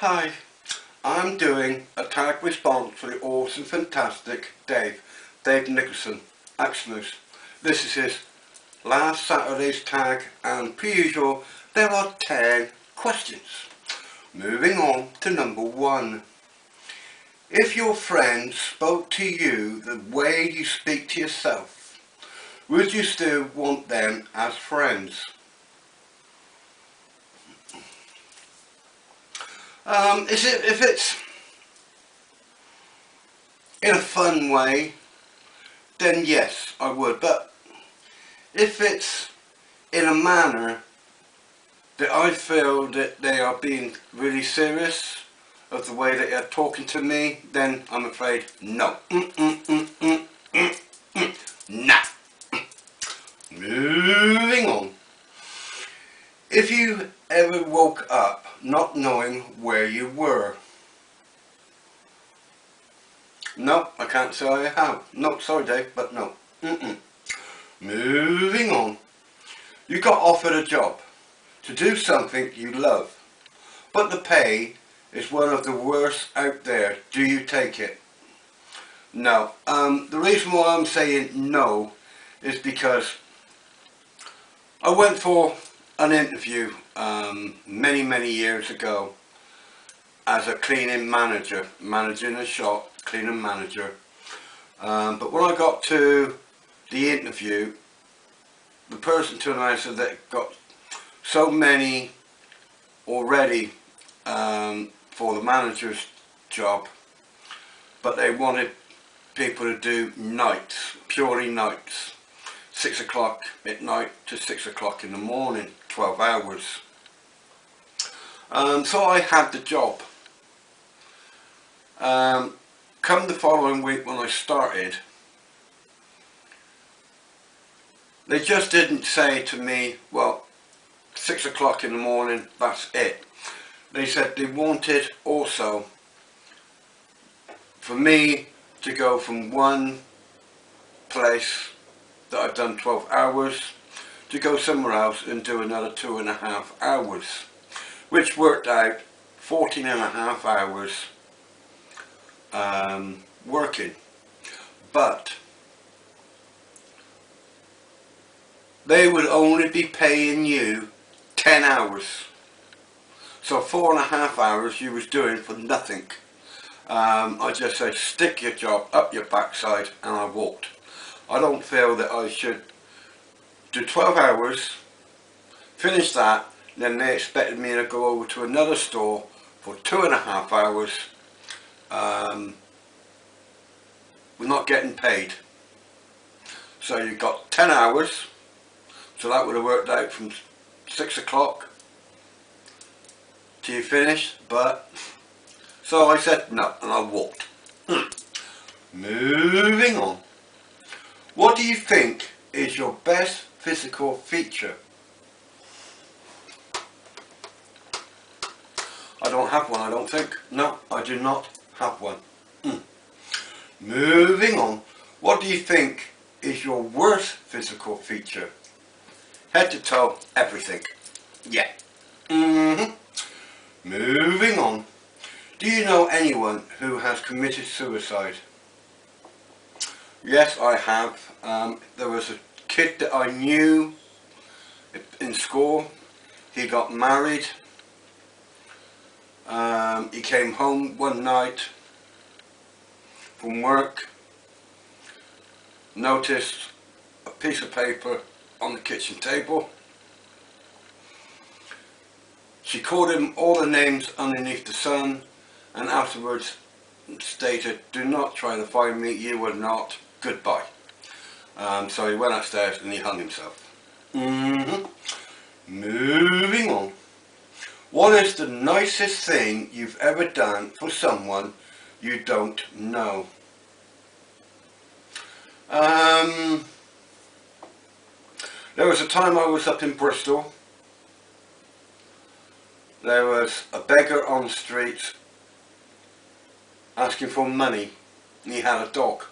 Hi, I'm doing a tag response for the awesome, fantastic Dave Nicholson, Xmas. This is his last Saturday's tag, and per usual, there are 10 questions. Moving on to number 1. If your friend spoke to you the way you speak to yourself, would you still want them as friends? If it's in a fun way, then yes, I would. But if it's in a manner that I feel that they are being really serious of the way that they're talking to me, then I'm afraid no. Nah. Moving on. If you ever woke up not knowing where you were. No, I can't say I have. No, sorry Dave, but no. Moving on. You got offered a job to do something you love, but the pay is one of the worst out there. Do you take it? No. The reason why I'm saying no is because I went for an interview many years ago as a cleaning manager, managing a shop, cleaning manager. But when I got to the interview, the person turned around and said that got so many already for the manager's job, but they wanted people to do nights, purely nights, 6 o'clock at night to 6 o'clock in the morning, 12 hours. So I had the job. Come the following week when I started, they just didn't say to me, well, 6 o'clock in the morning, that's it. They said they wanted also for me to go from one place that I've done 12 hours to go somewhere else and do another 2.5 hours, which worked out 14.5 hours working. But they would only be paying you 10 hours. So 4.5 hours you was doing for nothing. I just said stick your job up your backside, and I walked. I don't feel that I should do 12 hours, finish that, then they expected me to go over to another store for 2.5 hours. We're not getting paid. So you got 10 hours, so that would have worked out from 6 o'clock till you finish, but so I said no, and I walked. Moving on. What do you think is your best physical feature? I don't have one, I don't think. No, I do not have one. Moving on. What do you think is your worst physical feature? Head to toe, everything. Yeah. Moving on. Do you know anyone who has committed suicide? Yes, I have. There was a kid that I knew in school. He got married. He came home one night from work, noticed a piece of paper on the kitchen table. She called him all the names underneath the sun, and afterwards stated, "Do not try to find me, you were not, goodbye." So he went upstairs and he hung himself. Moving on. What is the nicest thing you've ever done for someone you don't know? There was a time I was up in Bristol. There was a beggar on the street asking for money, and he had a dog.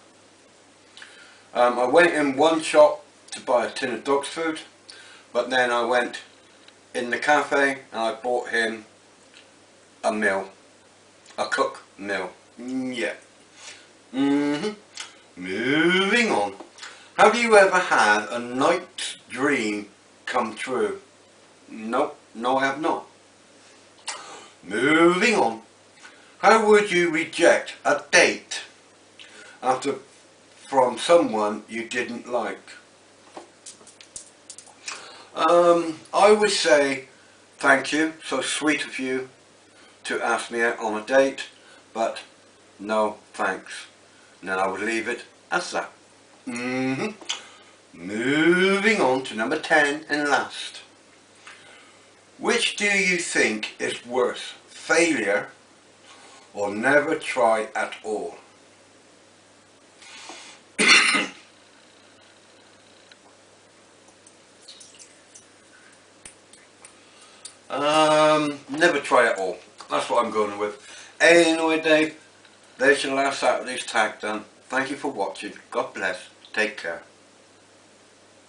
I went in one shop to buy a tin of dog's food, but then I went in the cafe and I bought him a meal a cook meal. Yeah. Moving on. Have you ever had a night's dream come true? Nope, no I have not. Moving on. How would you reject a date from someone you didn't like? I would say thank you, so sweet of you to ask me out on a date, but no thanks. And then I would leave it as that. Moving on to number 10 and last. Which do you think is worse, failure or never try at all? Never try at all. That's what I'm going with. Anyway, Dave, there's your last Saturday's tag done. Thank you for watching. God bless. Take care.